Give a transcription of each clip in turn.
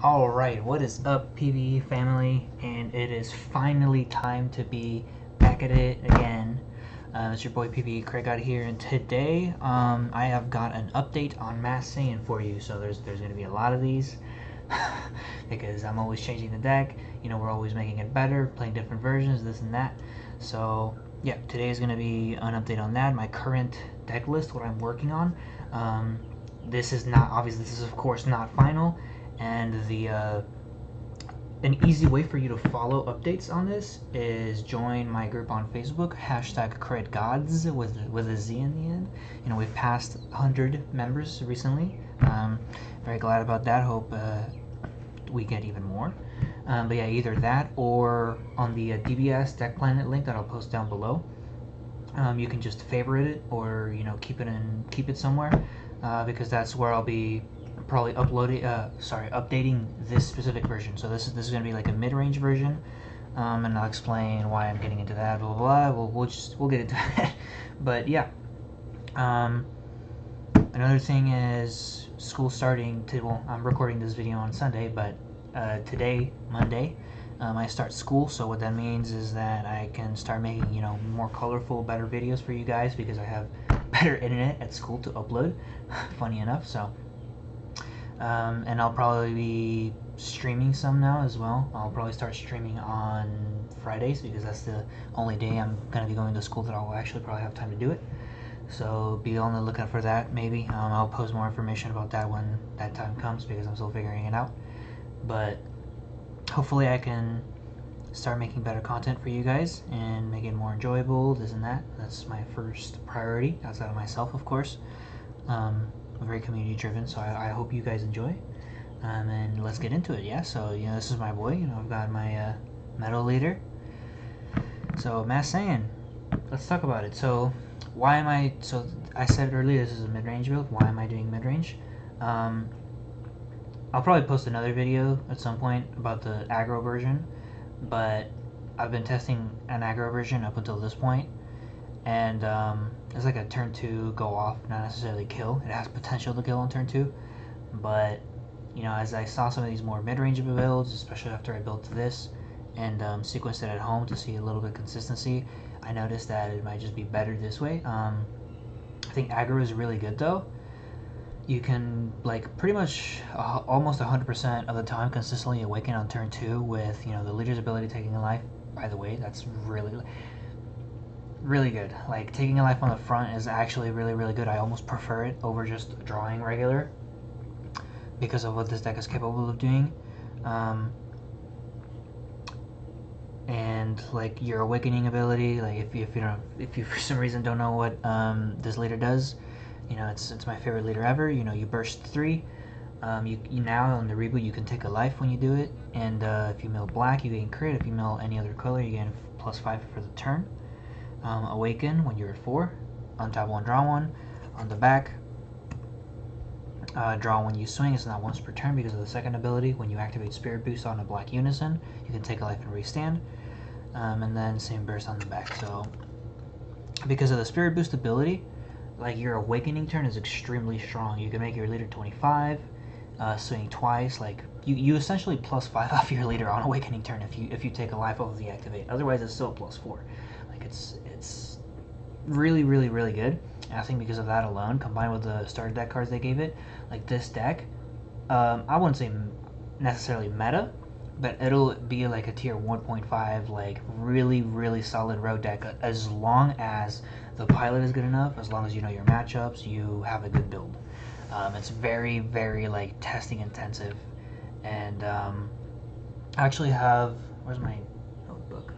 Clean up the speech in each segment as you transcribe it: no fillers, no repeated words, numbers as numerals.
Alright, what is up, PvE family? And it is finally time to be back at it again. It's your boy PvE Critgod here, and today I have got an update on Mass Saiyan for you. So there's going to be a lot of these because I'm always changing the deck. You know, we're always making it better, playing different versions, this and that. So yeah, today is going to be an update on that. My current deck list, what I'm working on. This is not obviously. This is of course not final. And an easy way for you to follow updates on this is join my group on Facebook, #Critgods with a Z in the end. You know, we've passed 100 members recently. Very glad about that. Hope we get even more. But yeah, either that or on the DBS Deck Planet link that I'll post down below. You can just favorite it, or you know, keep it somewhere, because that's where I'll be probably updating this specific version. So this is going to be like a mid-range version, and I'll explain why I'm getting into that. Blah blah blah. We'll get into that. But yeah, another thing is school starting. Well, I'm recording this video on Sunday, but today, Monday, I start school. So what that means is that I can start making, you know, more colorful, better videos for you guys because I have better internet at school to upload. Funny enough, so. And I'll probably be streaming some now as well. I'll probably start streaming on Fridays because that's the only day I'm going to be going to school that I'll actually probably have time to do it. So be on the lookout for that, maybe. I'll post more information about that when that time comes because I'm still figuring it out. But hopefully I can start making better content for you guys and make it more enjoyable, this and that. That's my first priority, outside of myself, of course. Very community driven, so I hope you guys enjoy, and let's get into it. Yeah, so you know, this is my boy. You know, I've got my metal leader. So Mass Saiyan, let's talk about it. So why am I? So I said earlier this is a mid-range build. Why am I doing mid-range? I'll probably post another video at some point about the aggro version, but I've been testing an aggro version up until this point. And it's like a turn 2 go off, not necessarily kill. It has potential to kill on turn 2, but you know, as I saw some of these more mid-range builds, especially after I built this and sequenced it at home to see a little bit of consistency, I noticed that it might just be better this way. I think aggro is really good though. You can like pretty much almost 100% of the time consistently awaken on turn 2 with, you know, the leader's ability taking a life. By the way, that's really good. Like, taking a life on the front is actually really good. I almost prefer it over just drawing regular because of what this deck is capable of doing. And like your awakening ability, like if you for some reason don't know what this leader does, you know, it's my favorite leader ever. You know, you burst 3. You now on the reboot you can take a life when you do it, and if you mill black you gain crit. If you mill any other color you gain +5 for the turn. Awaken when you're at 4. Untap 1, draw 1. On the back, draw when you swing. It's not once per turn because of the second ability. When you activate Spirit Boost on a black unison, you can take a life and restand. And then same burst on the back. So because of the Spirit Boost ability, like, your awakening turn is extremely strong. You can make your leader 25, swing twice. Like you essentially +5 off your leader on awakening turn if you take a life off of the activate. Otherwise it's still +4. Like, it's really good. And I think because of that alone, combined with the starter deck cards they gave it, like this deck, I wouldn't say necessarily meta, but it'll be like a tier 1.5, like really solid road deck, as long as the pilot is good enough, as long as you know your matchups, you have a good build. It's very like testing intensive, and I actually have, where's my notebook?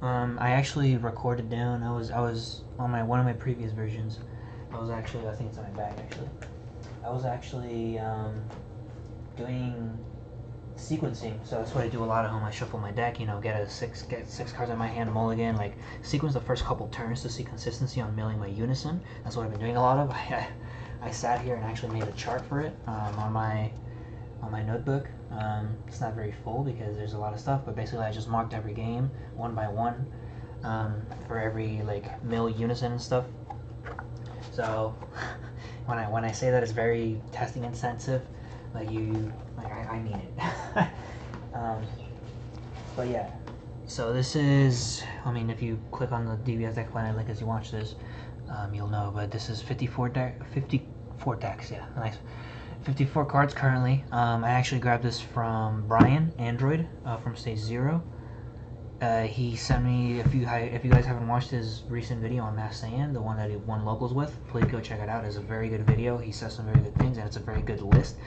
I actually recorded down. I was on one of my previous versions. I think it's in my bag actually. I was actually doing sequencing. So that's what I do a lot at home. I shuffle my deck. You know, get 6 cards in my hand, mulligan. Like, sequence the first couple turns to see consistency on milling my unison. That's what I've been doing a lot of. I sat here and actually made a chart for it on my notebook. It's not very full because there's a lot of stuff, but basically I just marked every game one by one for every like mill unison and stuff. So when I say that it's very testing intensive, Like I mean it. But yeah. So this is, I mean, if you click on the DBS Deck Planet link as you watch this, you'll know. But this is 54 decks. Yeah, nice. 54 cards currently. I actually grabbed this from Brian Android from Stage 0. He sent me, if you guys haven't watched his recent video on Mass Saiyan, the one that he won locals with, please go check it out. It's a very good video. He says some very good things, and it's a very good list.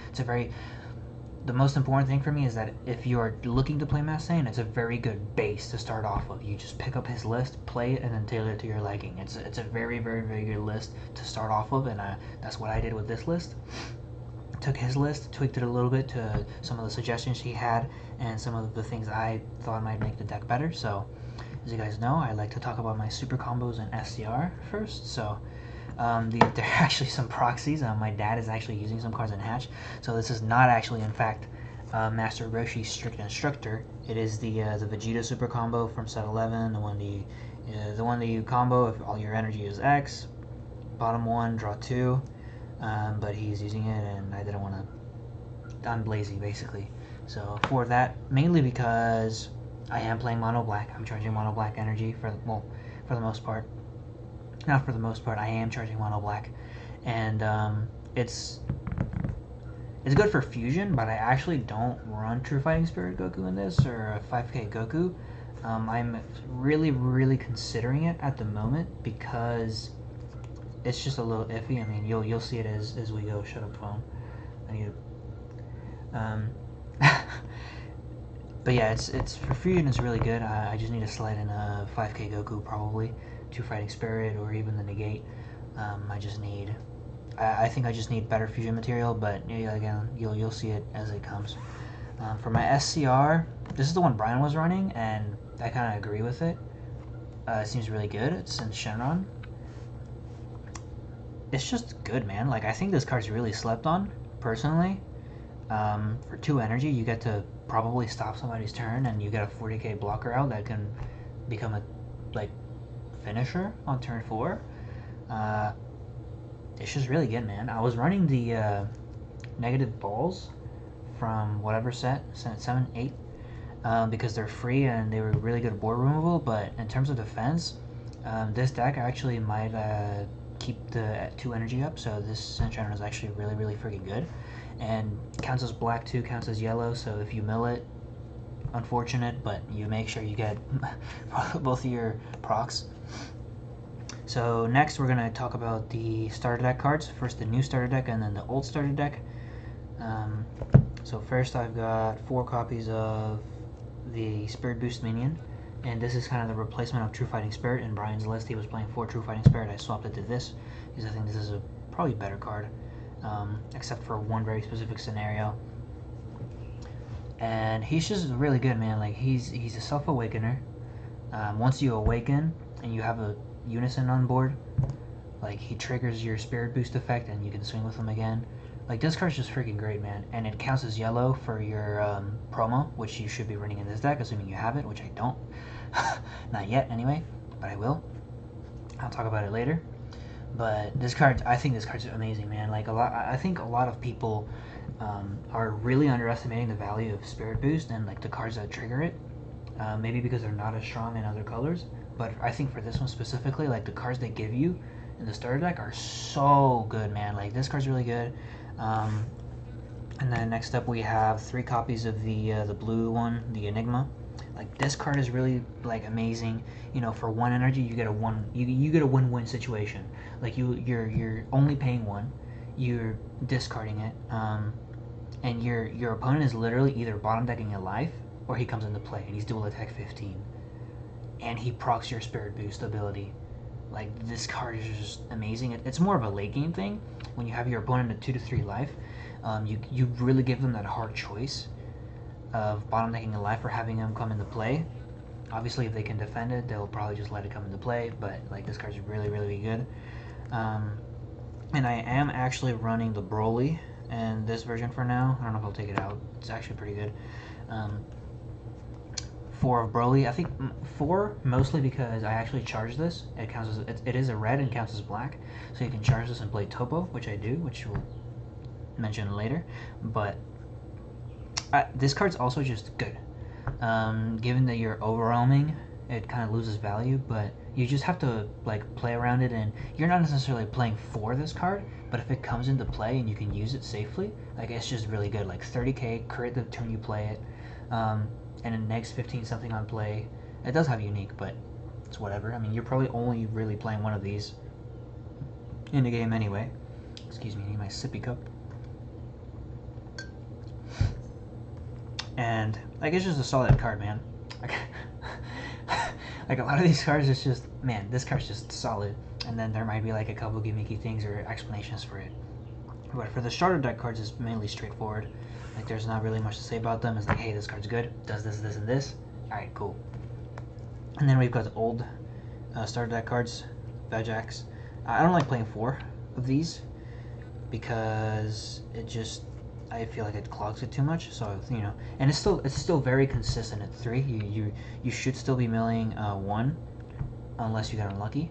The most important thing for me is that if you are looking to play Mass Saiyan, it's a very good base to start off with. You just pick up his list, play it, and then tailor it to your liking. It's a very, very, very good list to start off with, and that's what I did with this list. Took his list, tweaked it a little bit to some of the suggestions he had, and some of the things I thought might make the deck better. So, as you guys know, I like to talk about my super combos and SCR first. So, there are actually some proxies. My dad is actually using some cards in Hatch, so this is not actually, in fact, Master Roshi's Strict Instructor. It is the Vegeta super combo from set 11, the one that you combo if all your energy is X. Bottom one, draw 2. But he's using it, and I didn't want to. I'm lazy, basically. So for that, mainly because I am playing mono black. I'm charging mono black energy for the most part. Not for the most part. I am charging mono black, and it's good for fusion. But I actually don't run True Fighting Spirit Goku in this or 5K Goku. I'm really considering it at the moment because it's just a little iffy. I mean, you'll see it as we go. Shut up, phone. I need to. But yeah, it's for fusion. It's really good. I just need to slide in a 5K Goku, probably True Fighting Spirit, or even the Negate. I think I just need better fusion material. But yeah, again, you'll see it as it comes. For my SCR, this is the one Brian was running, and I kind of agree with it. It seems really good. It's in Shenron. It's just good, man. Like, I think this card's really slept on, personally. For 2 energy, you get to probably stop somebody's turn, and you get a 40k blocker out that can become a, finisher on turn 4. It's just really good, man. I was running the negative balls from whatever set 7, 8, because they're free and they were really good board removal, but in terms of defense, this deck actually might keep the 2 energy up, so this Sunshiner is actually really freaking good, and counts as black too, counts as yellow, so if you mill it, unfortunate, but you make sure you get both of your procs. So next we're going to talk about the starter deck cards. First the new starter deck and then the old starter deck. So first I've got 4 copies of the Spirit Boost Minion, and this is kind of the replacement of True Fighting Spirit. In Brian's list he was playing 4 True Fighting Spirit. I swapped it to this because I think this is a probably better card, except for one very specific scenario. And he's just really good, man. Like, he's a self-awakener. Once you awaken and you have a unison on board, like, he triggers your Spirit Boost effect and you can swing with him again. Like, this card's just freaking great, man. And it counts as yellow for your promo, which you should be running in this deck, assuming you have it, which I don't. Not yet, anyway, but I will. I'll talk about it later. But this card, I think this card's amazing, man. Like, I think a lot of people are really underestimating the value of Spirit Boost and, like, the cards that trigger it. Maybe because they're not as strong in other colors. But I think for this one specifically, like, the cards they give you in the starter deck are so good, man. Like, this card's really good. And then next up we have 3 copies of the blue one, the Enigma. Like, this card is really, like, amazing. You know, for 1 energy you get a you get a win-win situation. Like, you're only paying 1, you're discarding it, and your opponent is literally either bottom decking a life or he comes into play and he's dual attack 15, and he procs your Spirit Boost ability. Like, this card is just amazing. It's more of a late game thing. When you have your opponent at 2 to 3 life, you really give them that hard choice of bottom decking a life or having them come into play. Obviously, if they can defend it, they'll probably just let it come into play, but, like, this card's really good. And I am actually running the Broly in this version for now. I don't know if I'll take it out. It's actually pretty good. 4 of Broly. I think 4 mostly because I actually charge this. It counts as it is a red and counts as black, so you can charge this and play Topo, which I do, which will mention later. But this card's also just good. Given that you're overwhelming, it kind of loses value, but you just have to like play around it, and you're not necessarily playing for this card, but if it comes into play and you can use it safely, like it's just really good. Like 30k crit the turn you play it, and it negs 15 something on play. It does have unique, but it's whatever. I mean, you're probably only really playing one of these in the game anyway. Excuse me, I need my sippy cup. And like it's just a solid card, man. Like a lot of these cards, it's just, man, this card's just solid. And then there might be like a couple gimmicky things or explanations for it. But for the starter deck cards, it's mainly straightforward. Like there's not really much to say about them. It's like, hey, this card's good, does this, this, and this. All right, cool. And then we've got the old starter deck cards, Vajax. I don't like playing 4 of these because it just, I feel like it clogs it too much. So and it's still very consistent at 3. You should still be milling 1, unless you got unlucky.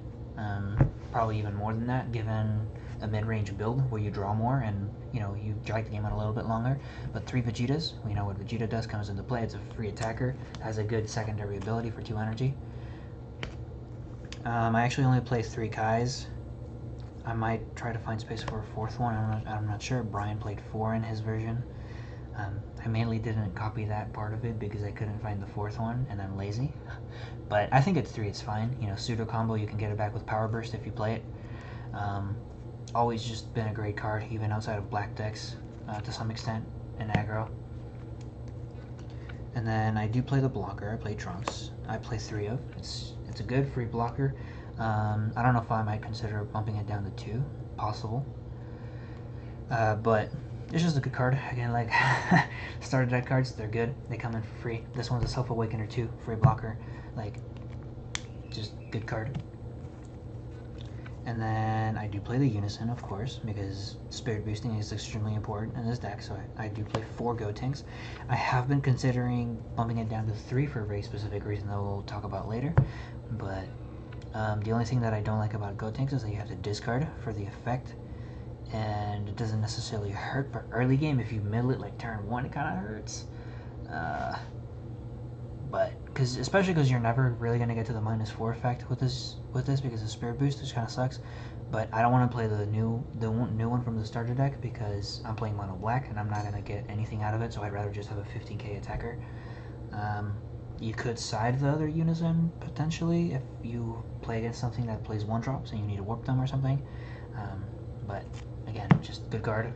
Probably even more than that, given a mid-range build where you draw more and you drag the game out a little bit longer. But 3 Vegetas, we know what Vegeta does comes into play. It's a free attacker, has a good secondary ability for 2 energy. I actually only play 3 Kais. I might try to find space for a 4th one. I'm not sure. Brian played 4 in his version. I mainly didn't copy that part of it because I couldn't find the 4th one, and I'm lazy. But I think it's 3. It's fine. Pseudo combo. You can get it back with Power Burst if you play it. Always just been a great card, even outside of black decks, to some extent, in aggro. And then I do play the blocker. I play Trunks. I play 3 of. It's a good free blocker. I don't know if I might consider bumping it down to 2. Possible. But it's just a good card. Again, like starter deck cards, they're good. They come in for free. This one's a Self-Awakener 2, free blocker. Like, just good card. And then I do play the Unison, of course, because spirit boosting is extremely important in this deck, so I do play 4 Gotenks. I have been considering bumping it down to 3 for a very specific reason that we'll talk about later, but the only thing that I don't like about Gotenks is that you have to discard for the effect, and it doesn't necessarily hurt, but early game, if you middle it like turn 1, it kind of hurts. But especially because you're never really going to get to the -4 effect with this because the spirit boost, which kind of sucks. But I don't want to play the new one from the starter deck because I'm playing mono black and I'm not going to get anything out of it, so I'd rather just have a 15k attacker. You could side the other Unison potentially if you play against something that plays 1-drops and you need to warp them or something. But again, just good card,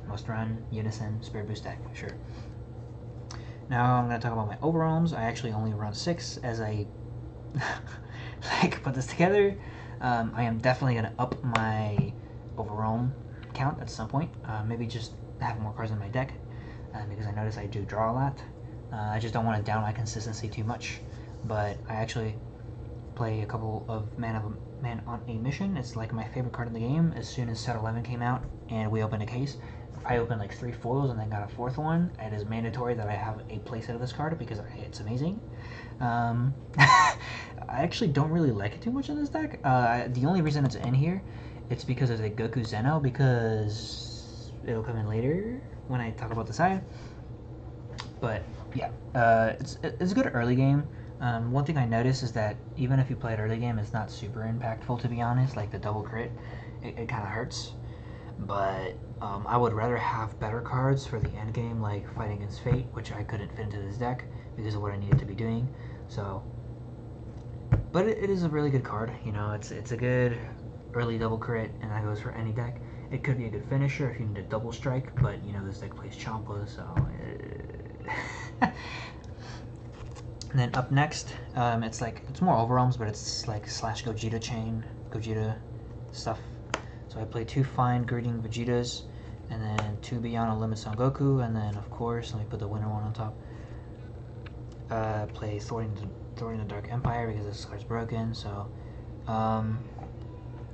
must run Unison spirit boost deck, sure. Now I'm going to talk about my overwhelms. I actually only run 6 as I put this together. I am definitely going to up my overwhelm count at some point. Maybe just have more cards in my deck because I notice I do draw a lot. I just don't want to down my consistency too much. But I actually play a couple of Man on a Mission. It's like my favorite card in the game. As soon as set 11 came out and we opened a case, I opened like 3 foils and then got a 4th one. It is mandatory that I have a playset of this card because it's amazing. I actually don't really like it too much in this deck. The only reason it's in here, it's because of the Goku Zeno, because it'll come in later when I talk about the side. But yeah, it's a good early game. One thing I noticed is that even if you play it early game, it's not super impactful, to be honest. Like the double crit, it kind of hurts. But I would rather have better cards for the end game, like Fighting Against Fate, which I couldn't fit into this deck because of what I needed to be doing. So, but it is a really good card. It's a good early double crit, and that goes for any deck. It could be a good finisher if you need a double strike, but this deck plays Champa, so. And then up next, it's more overwhelms, but it's like slash Gogeta chain, Gogeta stuff. So I play 2 fine Greeting Vegetas, and then 2 Beyond Limits on Goku, and then of course, let me put the winner one on top. Play Thwarting the Dark Empire because this card's broken, so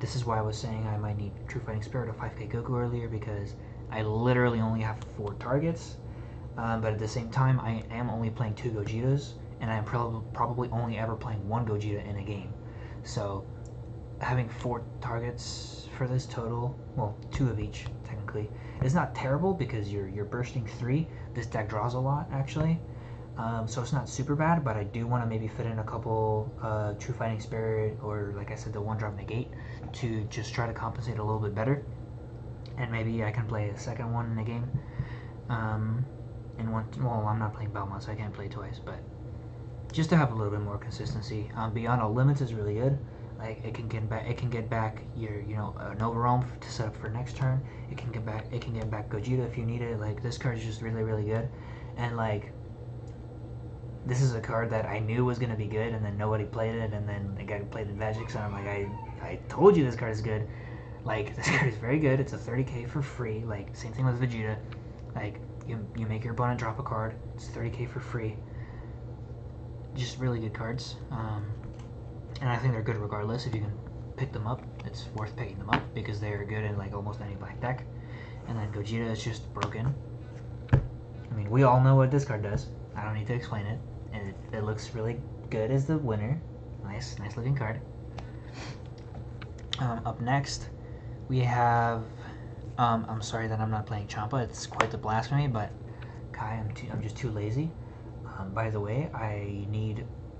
this is why I was saying I might need True Fighting Spirit of 5k Goku earlier, because I literally only have 4 targets, but at the same time I am only playing 2 Gogetas, and I am probably only ever playing 1 Gogeta in a game. So having 4 targets for this total, well, 2 of each technically, quickly. It's not terrible because you're bursting 3. This deck draws a lot, actually. So it's not super bad, but I do want to maybe fit in a couple True Fighting Spirit, or like I said, the 1-drop negate, to just try to compensate a little bit better. And maybe I can play a second one in a game. Well, I'm not playing Belmont, so I can't play twice, but just to have a little bit more consistency. Beyond All Limits is really good. Like it can get back your Nova Realm to set up for next turn. It can get back Gogeta if you need it. Like this card is just really, really good. And like this is a card that I knew was gonna be good, and then nobody played it, and then the guy played in Magic, so I'm like, I told you this card is good. Like this card is very good. It's a 30k for free. Like same thing with Vegeta. Like you make your opponent drop a card. It's 30k for free. Just really good cards. And I think they're good regardless. If you can pick them up, it's worth picking them up because they are good in like almost any black deck. And then Gogeta is just broken. I mean, we all know what this card does. I don't need to explain it. And it looks really good as the winner. Nice looking card. Up next, we have. I'm sorry that I'm not playing Champa. It's quite the blasphemy, but Kai, I'm just too lazy. By the way, I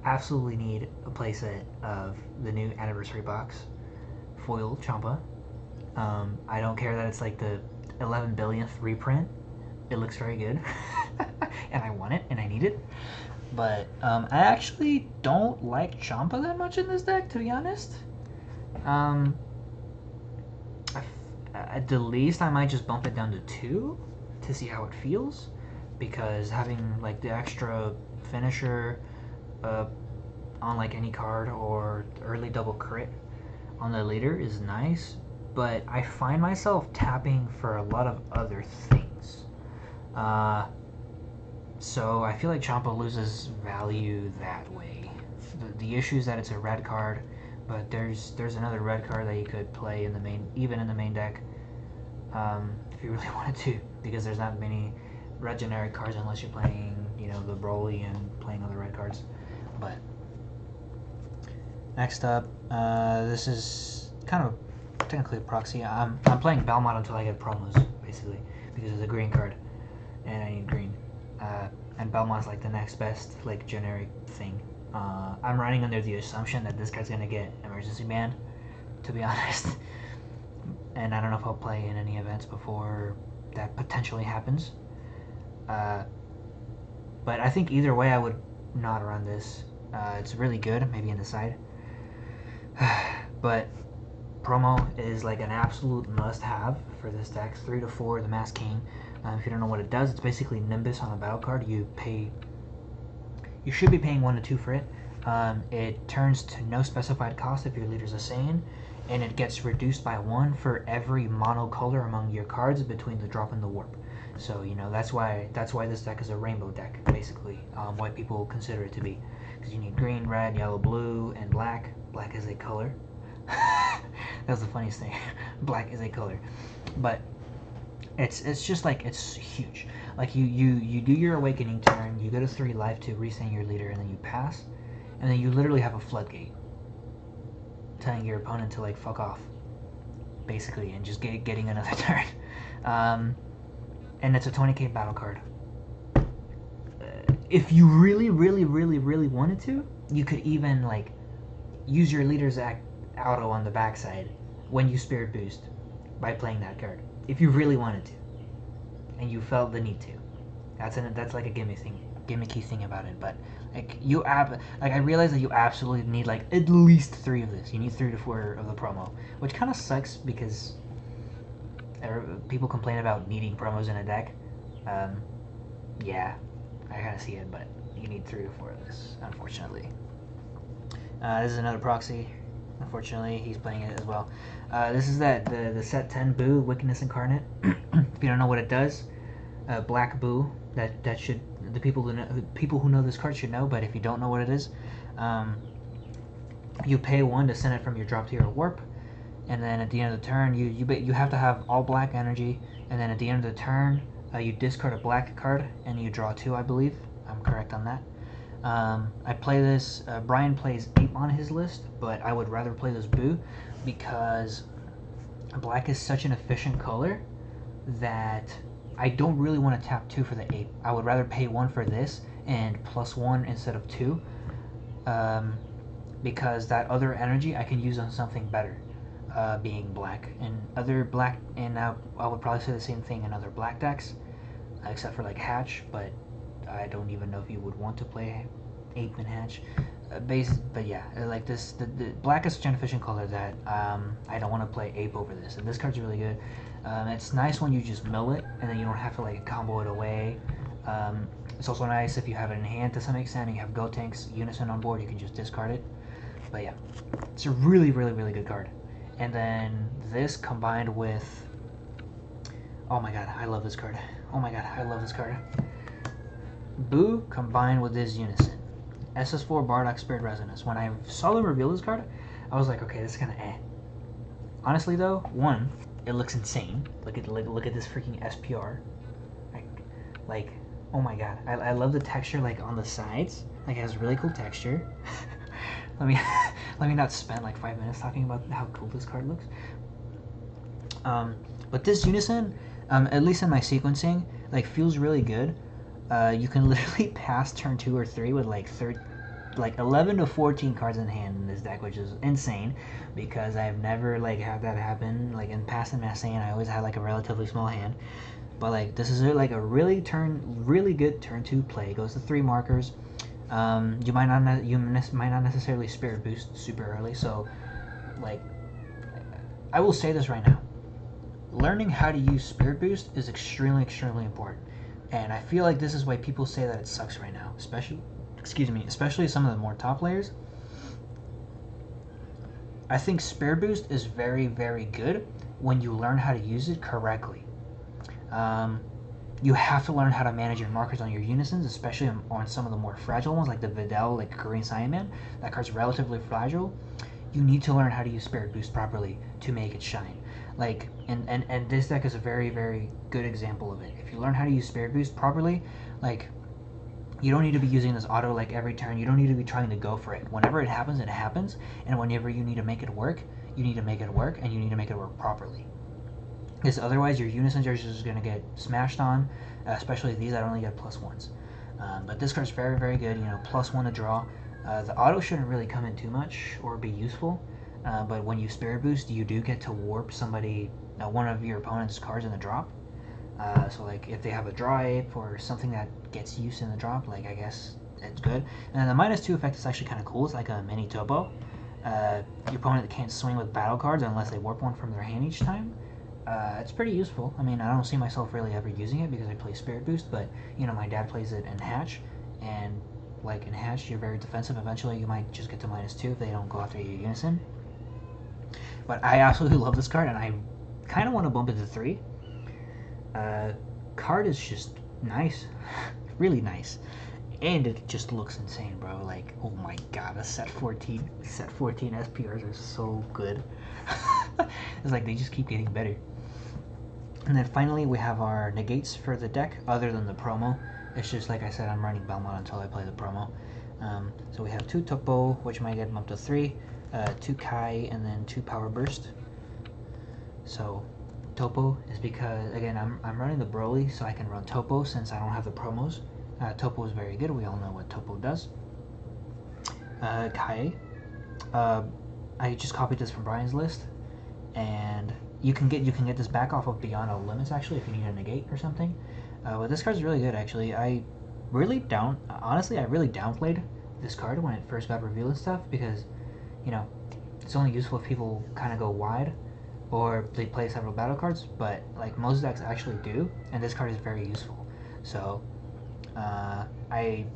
absolutely need a playset of the new anniversary box foil Champa. I don't care that it's like the 11 billionth reprint. It looks very good, and I want it and I need it. But I actually don't like Champa that much in this deck, to be honest. At the least, I might just bump it down to 2 to see how it feels, because having like the extra finisher on like any card or early double crit on the leader is nice, but I find myself tapping for a lot of other things. So I feel like Champa loses value that way. The issue is that it's a red card, but there's another red card that you could play in the main deck, if you really wanted to, because there's not many red generic cards unless you're playing, the Broly and playing other red cards. But next up, this is kind of technically a proxy. I'm playing Belmont until I get promos, basically, because it's a green card, and I need green. And Belmont's like the next best like generic thing. I'm running under the assumption that this card's gonna get emergency banned, to be honest. And I don't know if I'll play in any events before that potentially happens. But I think either way I would not run this. It's really good, maybe in the side. But promo is like an absolute must-have for this deck. 3 to 4, the Mask King. If you don't know what it does, it's basically Nimbus on a battle card. You should be paying 1 to 2 for it. It turns to no specified cost if your leader's a Saiyan, and it gets reduced by 1 for every mono color among your cards between the drop and the warp. So that's why this deck is a rainbow deck, basically. Why people consider it to be, because you need green, red, yellow, blue, and black. Black is a color. That's the funniest thing. Black is a color, but it's just like, it's huge. Like you do your awakening turn, you go to 3 life to reset your leader, and then you pass, and then you literally have a floodgate telling your opponent to like fuck off, basically, and just getting another turn. And it's a 20k battle card. If you really wanted to, you could even like use your leader's auto on the backside when you Spirit Boost by playing that card, if you really wanted to, and you felt the need to. That's like a gimmicky thing about it. But like I realize that you absolutely need like at least 3 of this. You need 3 to 4 of the promo, which kind of sucks because people complain about needing promos in a deck. Yeah, I kind of see it, but you need 3 to 4 of this, unfortunately. This is another proxy. Unfortunately, he's playing it as well. This is the set 10 Boo Wickedness Incarnate. If you don't know what it does, Black Boo. That should, the people who know this card should know. But if you don't know what it is, you pay 1 to send it from your drop to your warp, and then at the end of the turn, you have to have all black energy, and then at the end of the turn, you discard a black card and you draw 2. I believe I'm correct on that. I play this. Brian plays Ape on his list, but I would rather play this Boo because black is such an efficient color that I don't really want to tap 2 for the ape. I would rather pay 1 for this and +1 instead of 2, because that other energy I can use on something better, being black. And other black, and I would probably say the same thing in other black decks, except for like Hatch, but I don't even know if you would want to play Ape and Hatch. But yeah, like this, the black is such an efficient color that I don't want to play Ape over this. And this card's really good. It's nice when you just mill it, and then you don't have to like combo it away. It's also nice if you have it in hand to some extent, and you have Gotenks Unison on board, you can just discard it. But yeah, it's a really, really, really good card. And then this combined with, oh my god, I love this card. Oh my god, I love this card. Boo combined with this Unison. SS4 Bardock Spirit Resonance. When I saw them reveal this card, I was like, okay, this is kind of eh. Honestly though, one, it looks insane. Look at this freaking SPR. Like, oh my god, I love the texture like on the sides. Like it has really cool texture. let me not spend like 5 minutes talking about how cool this card looks. But this Unison, at least in my sequencing, like feels really good. You can literally pass turn 2 or 3 with like 11 to 14 cards in hand in this deck, which is insane because I've never like had that happen. Like in past and Massane, I always had like a relatively small hand, but like this is like a really good turn 2 play. It goes to 3 markers. You might not necessarily Spirit Boost super early, so like I will say this right now: learning how to use Spirit Boost is extremely important. And I feel like this is why people say that it sucks right now, especially some of the more top players. I think Spirit Boost is very, very good when you learn how to use it correctly. You have to learn how to manage your markers on your Unisons, especially on some of the more fragile ones, like the Videl, like Korean Saiyaman. That card's relatively fragile. You need to learn how to use Spirit Boost properly to make it shine. Like, and this deck is a very, very good example of it. If you learn how to use Spirit Boost properly, like, you don't need to be using this auto like every turn. You don't need to be trying to go for it. Whenever it happens, and whenever you need to make it work, you need to make it work, and you need to make it work properly. Because otherwise, your Unisons are just going to get smashed on, especially these that only get +1s. But this card's very, very good. You know, +1 to draw. The auto shouldn't really come in too much or be useful. But when you Spirit Boost, you do get to warp one of your opponent's cards in the drop. So like if they have a draw ape or something that gets used in the drop, like I guess it's good. And then the -2 effect is actually kind of cool. It's like a mini topo. Your opponent can't swing with battle cards unless they warp one from their hand each time. It's pretty useful. I mean, I don't see myself really ever using it because I play Spirit Boost, but you know, my dad plays it in Hatch, and like in Hatch, you're very defensive. Eventually, you might just get to -2 if they don't go after your Unison. But I absolutely love this card, and I kind of want to bump it to 3. Card is just nice, really nice, and it just looks insane, bro. Like, oh my god, a set 14 SPRs are so good. It's like they just keep getting better. And then finally, we have our negates for the deck, other than the promo. It's just like I said, I'm running Belmont until I play the promo. So we have 2 Topo, which might get bumped to 3. 2 Kai, and then 2 Power Burst. So Topo is because, again, I'm running the Broly, so I can run Topo since I don't have the promos. Topo is very good. We all know what Topo does. Kai, I just copied this from Brian's list, and you can get this back off of Beyond All Limits actually if you need a negate or something. But this card's really good actually. I really downplayed this card when it first got revealed and stuff because, you know, it's only useful if people kind of go wide or they play several battle cards, but like most decks actually do, and this card is very useful. So I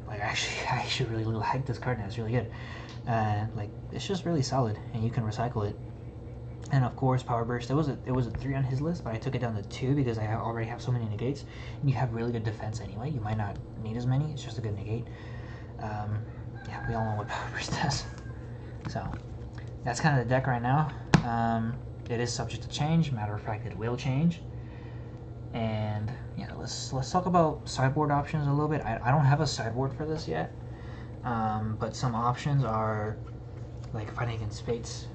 actually really like this card now. It's really good. Like it's just really solid, and you can recycle it. And of course, Power Burst. It was a 3 on his list, but I took it down to 2 because I already have so many negates. And you have really good defense anyway. You might not need as many. It's just a good negate. Yeah, we all know what Power Burst does. So that's kind of the deck right now. It is subject to change. Matter of fact, it will change. And yeah, let's talk about sideboard options a little bit. I don't have a sideboard for this yet, but some options are like fighting against fates.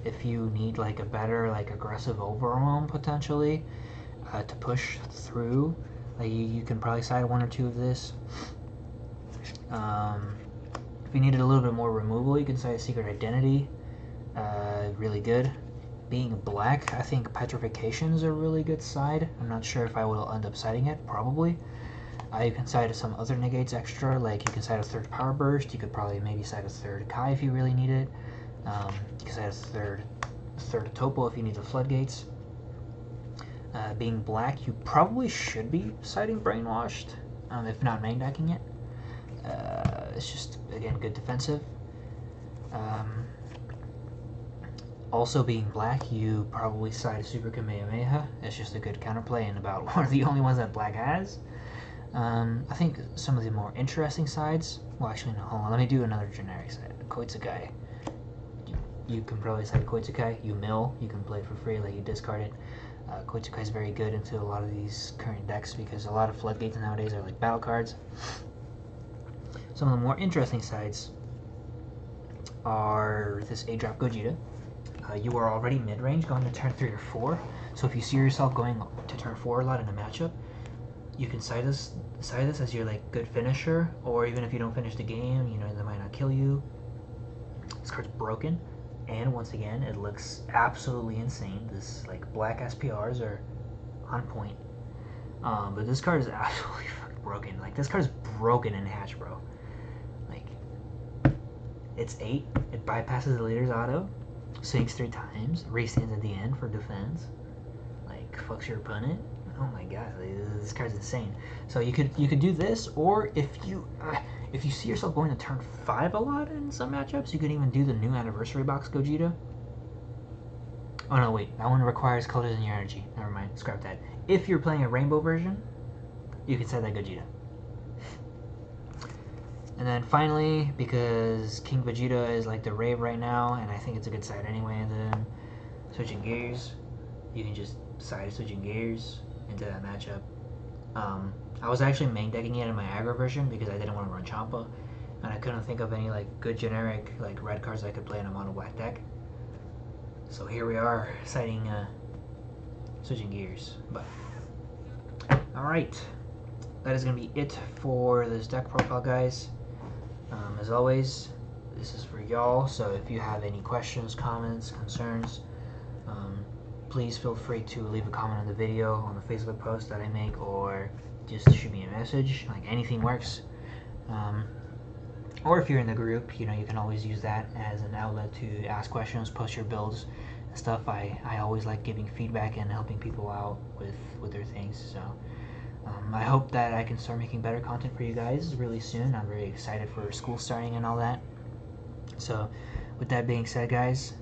if you need like a better like aggressive overwhelm potentially to push through. Like you can probably side one or two of this. If you needed a little bit more removal, you can side Secret Identity. Really good. Being black, I think Petrification is a really good side. I'm not sure if I will end up siding it. Probably. You can side some other negates extra, like you can side a third Power Burst. You could probably maybe side a third Kai if you really need it. You can side a third Topo if you need the Floodgates. Being black, you probably should be siding Brainwashed, if not main decking it. It's just, again, good defensive. Also being black, you probably side Super Kamehameha. It's just a good counterplay and about one of the only ones that black has. I think some of the more interesting sides, well actually no, hold on, let me do another generic side. Koitsukai. You can probably side Koitsukai. You mill, you can play it for free, like you discard it. Koitsukai is very good into a lot of these current decks because a lot of Floodgates nowadays are like battle cards. Some of the more interesting sides are this 8-drop Gogeta. You are already mid-range going to turn 3 or 4, so if you see yourself going to turn 4 a lot in a matchup, you can side this as your like good finisher, or even if you don't finish the game, you know, they might not kill you. This card's broken, and once again, it looks absolutely insane. This like black SPRs are on point, but this card is absolutely fucking broken. Like this card is broken in hatch, bro. Like it's 8, it bypasses the leader's auto, sinks 3 times, restands at the end for defense, like fucks your opponent. Oh my god, this card's insane. So you could do this, or if you see yourself going to turn 5 a lot in some matchups, you could even do the new Anniversary Box Gogeta. Oh no, wait, that one requires colors in your energy. Never mind, scrap that. If you're playing a rainbow version, you can set that Gogeta. And then finally, because King Vegeta is like the rave right now, and I think it's a good side anyway, and then switching gears, you can just side switching gears into that matchup. I was actually main decking it in my aggro version because I didn't want to run Champa, and I couldn't think of any like good generic like red cards I could play in a mono black deck. So here we are, siding switching gears. But all right, that is gonna be it for this deck profile, guys. As always, this is for y'all, so if you have any questions, comments, concerns, please feel free to leave a comment on the video, on the Facebook post that I make, or just shoot me a message. Like anything works. Or if you're in the group, you know, you can always use that as an outlet to ask questions, post your builds and stuff. I always like giving feedback and helping people out with their things. So I hope that I can start making better content for you guys really soon. I'm very excited for school starting and all that. So with that being said, guys,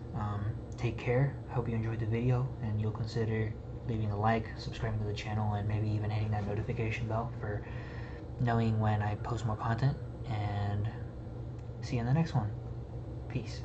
take care. I hope you enjoyed the video, and you'll consider leaving a like, subscribing to the channel, and maybe even hitting that notification bell for knowing when I post more content. And see you in the next one. Peace.